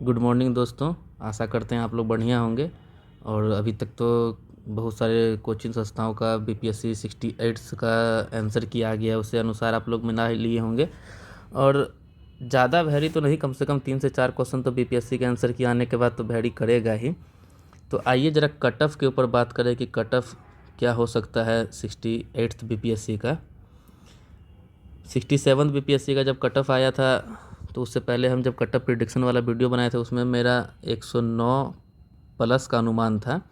Good morning दोस्तों। आशा करते हैं आप लोग बढ़िया होंगे। और अभी तक तो बहुत सारे कोचिंग संस्थाओं का बीपीएससी 68 का आंसर किया गया है, उसके अनुसार आप लोग मिला लिए होंगे। और ज़्यादा वैरी तो नहीं, कम से कम 3 से 4 क्वेश्चन तो बीपीएससी के आंसर किए आने के बाद तो वैरी करेगा ही। तो आइए ज़रा कट ऑफ के ऊपर बात करें कि कट ऑफ क्या हो सकता है 68th बीपीएससी का। 67 बीपीएससी का जब कट ऑफ आया था तो उससे पहले हम जब कट ऑफ प्रिडिक्शन वाला वीडियो बनाए थे उसमें मेरा 109 प्लस का अनुमान था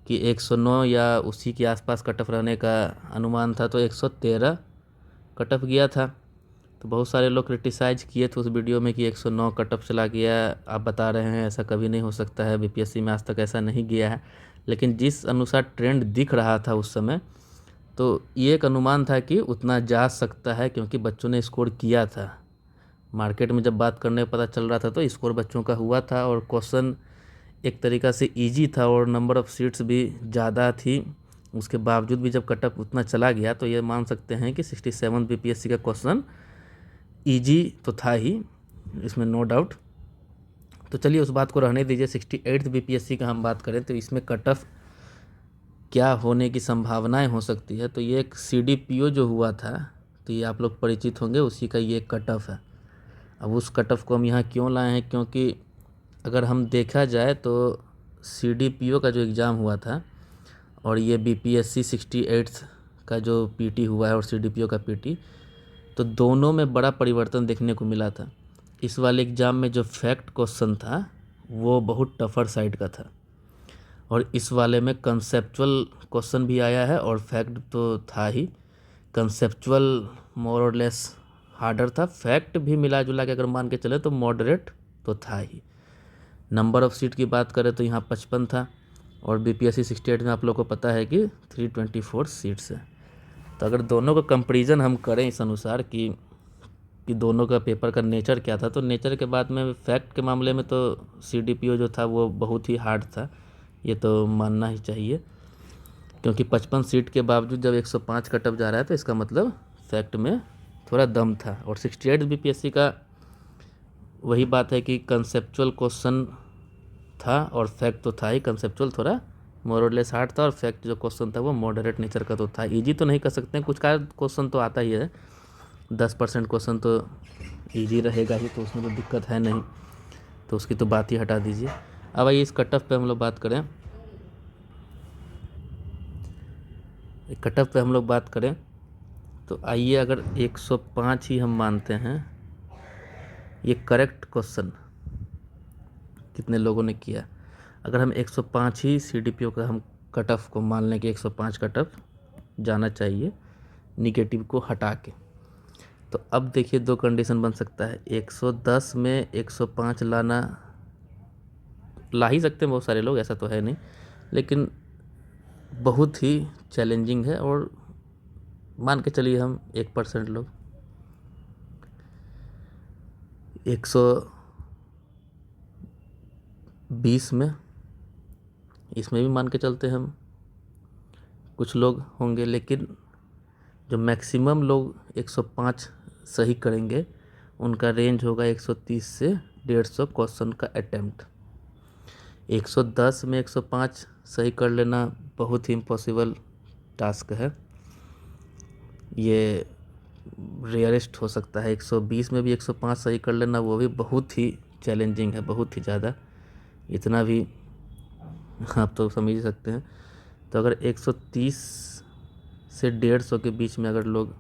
कि 109 या उसी के आसपास कट ऑफ रहने का अनुमान था, तो 113 कट ऑफ गया था। तो बहुत सारे लोग क्रिटिसाइज किए थे उस वीडियो में कि 109 कट ऑफ चला गया, आप बता रहे हैं ऐसा कभी नहीं हो सकता है, बीपीएससी में आज तक ऐसा नहीं गया है। लेकिन जिस अनुसार ट्रेंड दिख रहा था उस समय, तो ये एक अनुमान था कि उतना जा सकता है, क्योंकि बच्चों ने स्कोर किया था। मार्केट में जब बात करने पता चल रहा था तो स्कोर बच्चों का हुआ था और क्वेश्चन एक तरीक़ा से इजी था और नंबर ऑफ़ सीट्स भी ज़्यादा थी। उसके बावजूद भी जब कट ऑफ उतना चला गया तो ये मान सकते हैं कि 67 बीपीएससी का क्वेश्चन इजी तो था ही, इसमें नो डाउट। तो चलिए उस बात को रहने दीजिए। 68 बीपीएससी का हम बात करें तो इसमें कट ऑफ क्या होने की संभावनाएं हो सकती है। तो ये एक सीडीपीओ जो हुआ था, तो ये आप लोग परिचित होंगे, उसी का ये कट ऑफ है। अब उस कट ऑफ को हम यहाँ क्यों लाए हैं, क्योंकि अगर हम देखा जाए तो सीडीपीओ का जो एग्ज़ाम हुआ था और ये बीपीएससी 68 का जो पीटी हुआ है और सीडीपीओ का पीटी, तो दोनों में बड़ा परिवर्तन देखने को मिला था। इस वाले एग्ज़ाम में जो फैक्ट क्वेश्चन था वो बहुत टफर साइड का था और इस वाले में कंसेप्चुअल क्वेश्चन भी आया है और फैक्ट तो था ही। कंसेप्चुअल मोर और लेस हार्डर था, फैक्ट भी मिला जुला के अगर मान के चले तो मॉडरेट तो था ही। नंबर ऑफ़ सीट की बात करें तो यहाँ 55 था और बीपीएससी 68 में आप लोग को पता है कि 324 सीट्स है। तो अगर दोनों का कंपैरिजन हम करें इस अनुसार कि दोनों का पेपर का नेचर क्या था, तो नेचर के बाद में फैक्ट के मामले में तो सीडीपीओ जो था वो बहुत ही हार्ड था, ये तो मानना ही चाहिए। क्योंकि 55 सीट के बावजूद जब 105 कट ऑफ जा रहा है तो इसका मतलब फैक्ट में थोड़ा दम था। और 68 बीपीएससी का वही बात है कि कंसेप्चुअल क्वेश्चन था और फैक्ट तो था ही। कंसेप्चुअल थोड़ा मोर और लेस हार्ड था और फैक्ट जो क्वेश्चन था वो मॉडरेट नेचर का तो था। इजी तो नहीं कर सकते हैं, कुछ का क्वेश्चन तो आता ही है, 10% क्वेश्चन तो इजी रहेगा ही, तो उसमें तो दिक्कत है नहीं, तो उसकी तो बात ही हटा दीजिए। अब आइए इस कट ऑफ पे हम लोग बात करें। कट ऑफ पे हम लोग बात करें तो आइए, अगर 105 ही हम मानते हैं, ये करेक्ट क्वेश्चन कितने लोगों ने किया, अगर हम 105 ही सीडीपीओ का हम कट ऑफ को मान लें कि 105 कट ऑफ जाना चाहिए निगेटिव को हटा के, तो अब देखिए दो कंडीशन बन सकता है। 110 में 105 लाना, ला ही सकते हैं बहुत सारे लोग, ऐसा तो है नहीं, लेकिन बहुत ही चैलेंजिंग है। और मान के चलिए हम 1% लोग 120 में, इसमें भी मान के चलते हम कुछ लोग होंगे, लेकिन जो मैक्सिमम लोग 105 सही करेंगे उनका रेंज होगा 130 से 150 क्वेश्चन का अटैम्प्ट। 110 में 105 सही कर लेना बहुत ही इम्पॉसिबल टास्क है, ये रेयरेस्ट हो सकता है। 120 में भी 105 सही कर लेना वो भी बहुत ही चैलेंजिंग है, बहुत ही ज़्यादा, इतना भी आप तो समझ ही सकते हैं। तो अगर 130 से 150 के बीच में अगर लोग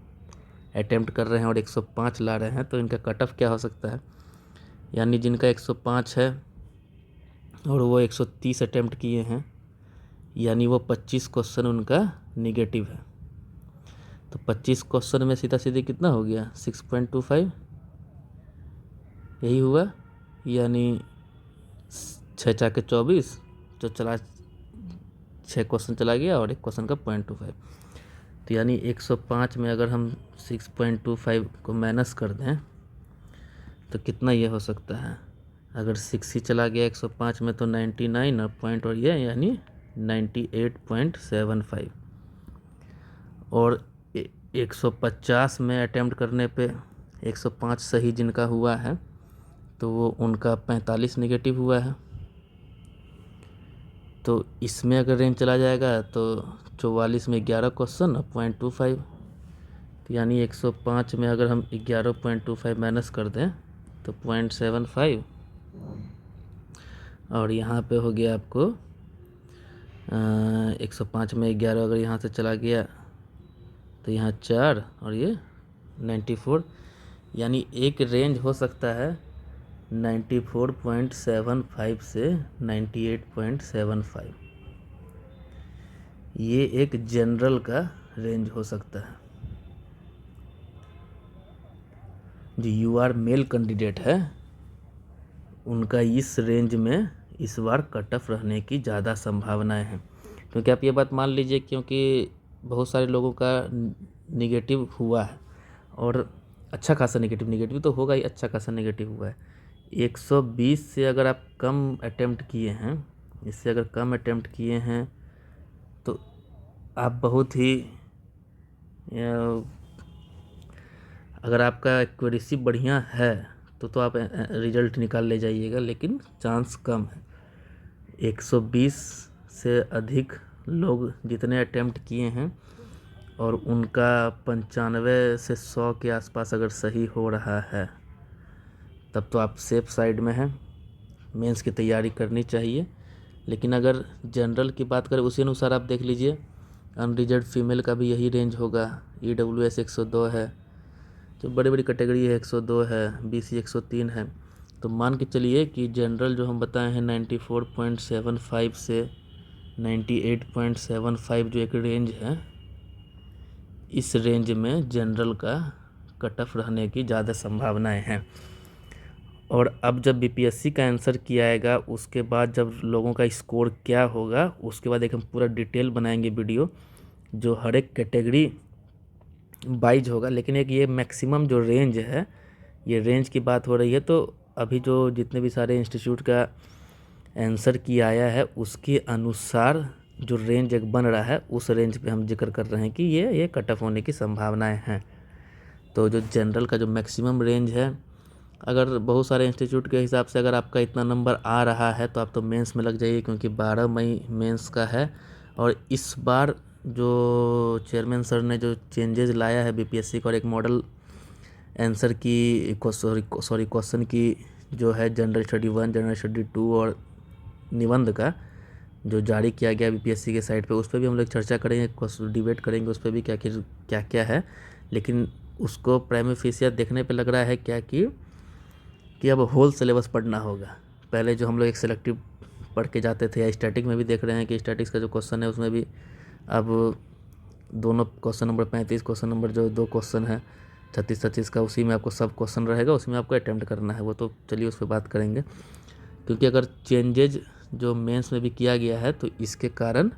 अटैम्प्ट कर रहे हैं और 105 ला रहे हैं तो इनका कट ऑफ क्या हो सकता है, यानी जिनका 105 है और वो 130 अटैम्प्ट किए हैं, यानी वो 25 क्वेश्चन उनका निगेटिव है। तो 25 क्वेश्चन में सीधा सीधे कितना हो गया, 6.25 यही हुआ, यानी 6 चाके 24, जो चला 6 क्वेश्चन चला गया और एक क्वेश्चन का 0.25, तो यानी 105 में अगर हम 6.25 को माइनस कर दें तो कितना ये हो सकता है। अगर 6 ही चला गया 105 में तो 99 और पॉइंट और ये यानी 98.75, और 150 में अटैम्प्ट करने पे 105 सही जिनका हुआ है तो वो उनका 45 नेगेटिव हुआ है। तो इसमें अगर रेंज चला जाएगा तो 44 में 11 क्वेश्चन 0.25, तो यानी 105 में अगर हम 11.25 माइनस कर दें तो 0.75, और यहाँ पे हो गया आपको 105 में 11 अगर यहाँ से चला गया तो यहाँ 4 और ये 94, यानी एक रेंज हो सकता है 94.75 से 98.75। ये एक जनरल का रेंज हो सकता है। जो यूआर मेल कैंडिडेट है उनका इस रेंज में इस बार कट ऑफ रहने की ज़्यादा संभावनाएं हैं, क्योंकि आप ये बात मान लीजिए, क्योंकि बहुत सारे लोगों का निगेटिव हुआ है और अच्छा खासा निगेटिव तो होगा ही, अच्छा खासा निगेटिव हुआ है। 120 से अगर आप कम अटेम्प्ट किए हैं, इससे अगर कम अटेम्प्ट किए हैं तो आप बहुत ही अगर आपका एक्यूरेसी बढ़िया है तो आप रिजल्ट निकाल ले जाइएगा, लेकिन चांस कम है। 120 से अधिक लोग जितने अटेम्प्ट किए हैं और उनका 95 से 100 के आसपास अगर सही हो रहा है तब तो आप सेफ साइड में हैं, मेंस की तैयारी करनी चाहिए। लेकिन अगर जनरल की बात करें उसी अनुसार आप देख लीजिए, अनरिजर्व फीमेल का भी यही रेंज होगा। EWS 102 है, जो बड़ी बड़ी कैटेगरी है 102 है, BC 103 है। तो मान के चलिए कि जनरल जो हम बताए हैं 94.75 से 98.75 जो एक रेंज है, इस रेंज में जनरल का कट ऑफ रहने की ज़्यादा संभावनाएं हैं। और अब जब BPSC का आंसर किया आएगा उसके बाद जब लोगों का स्कोर क्या होगा, उसके बाद एक हम पूरा डिटेल बनाएंगे वीडियो जो हर एक कैटेगरी वाइज होगा। लेकिन एक ये मैक्सिमम जो रेंज है, ये रेंज की बात हो रही है, तो अभी जो जितने भी सारे इंस्टीट्यूट का आंसर किया आया है उसके अनुसार जो रेंज एक बन रहा है उस रेंज पे हम जिक्र कर रहे हैं कि ये कट ऑफ होने की संभावनाएं हैं। तो जो जनरल का जो मैक्सिमम रेंज है, अगर बहुत सारे इंस्टीट्यूट के हिसाब से अगर आपका इतना नंबर आ रहा है तो आप तो मेंस में लग जाइए, क्योंकि 12 मई मेंस का है। और इस बार जो चेयरमैन सर ने जो चेंजेस लाया है BPSC का, और एक मॉडल आंसर की क्वेश्चन की जो है जनरल स्टडी 1, जनरल स्टडी 2 और निबंध का जो जारी किया गया BPSC के साइट पे, उस पर भी हम लोग चर्चा करेंगे, डिबेट करेंगे उस पर भी क्या क्या है। लेकिन उसको प्राइमरी फेसिया देखने पे लग रहा है क्या कि अब होल सिलेबस पढ़ना होगा। पहले जो हम लोग एक सेलेक्टिव पढ़ के जाते थे, या स्टैटिक में भी देख रहे हैं कि स्टैटिक्स का जो क्वेश्चन है उसमें भी अब दोनों क्वेश्चन नंबर 35, क्वेश्चन नंबर जो 2 क्वेश्चन है 36 का, उसी में आपको सब क्वेश्चन रहेगा, उसी में आपको अटैम्प्ट करना है। वो तो चलिए उस पर बात करेंगे, क्योंकि अगर चेंजेज जो मेंस में भी किया गया है तो इसके कारण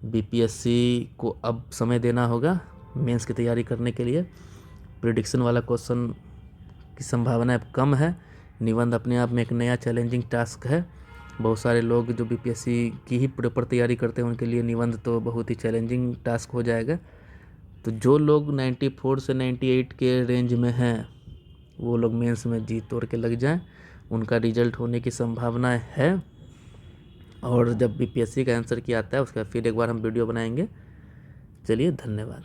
BPSC को अब समय देना होगा मेंस की तैयारी करने के लिए। प्रिडिक्शन वाला क्वेश्चन की संभावना अब कम है। निबंध अपने आप में एक नया चैलेंजिंग टास्क है। बहुत सारे लोग जो BPSC की ही प्रॉपर तैयारी करते हैं उनके लिए निबंध तो बहुत ही चैलेंजिंग टास्क हो जाएगा। तो जो लोग 94 से 98 के रेंज में हैं वो लोग मेंस में जी तोड़ के लग जाएं, उनका रिजल्ट होने की संभावना है। और जब BPSC का आंसर किया आता है उसका फिर एक बार हम वीडियो बनाएंगे। चलिए, धन्यवाद।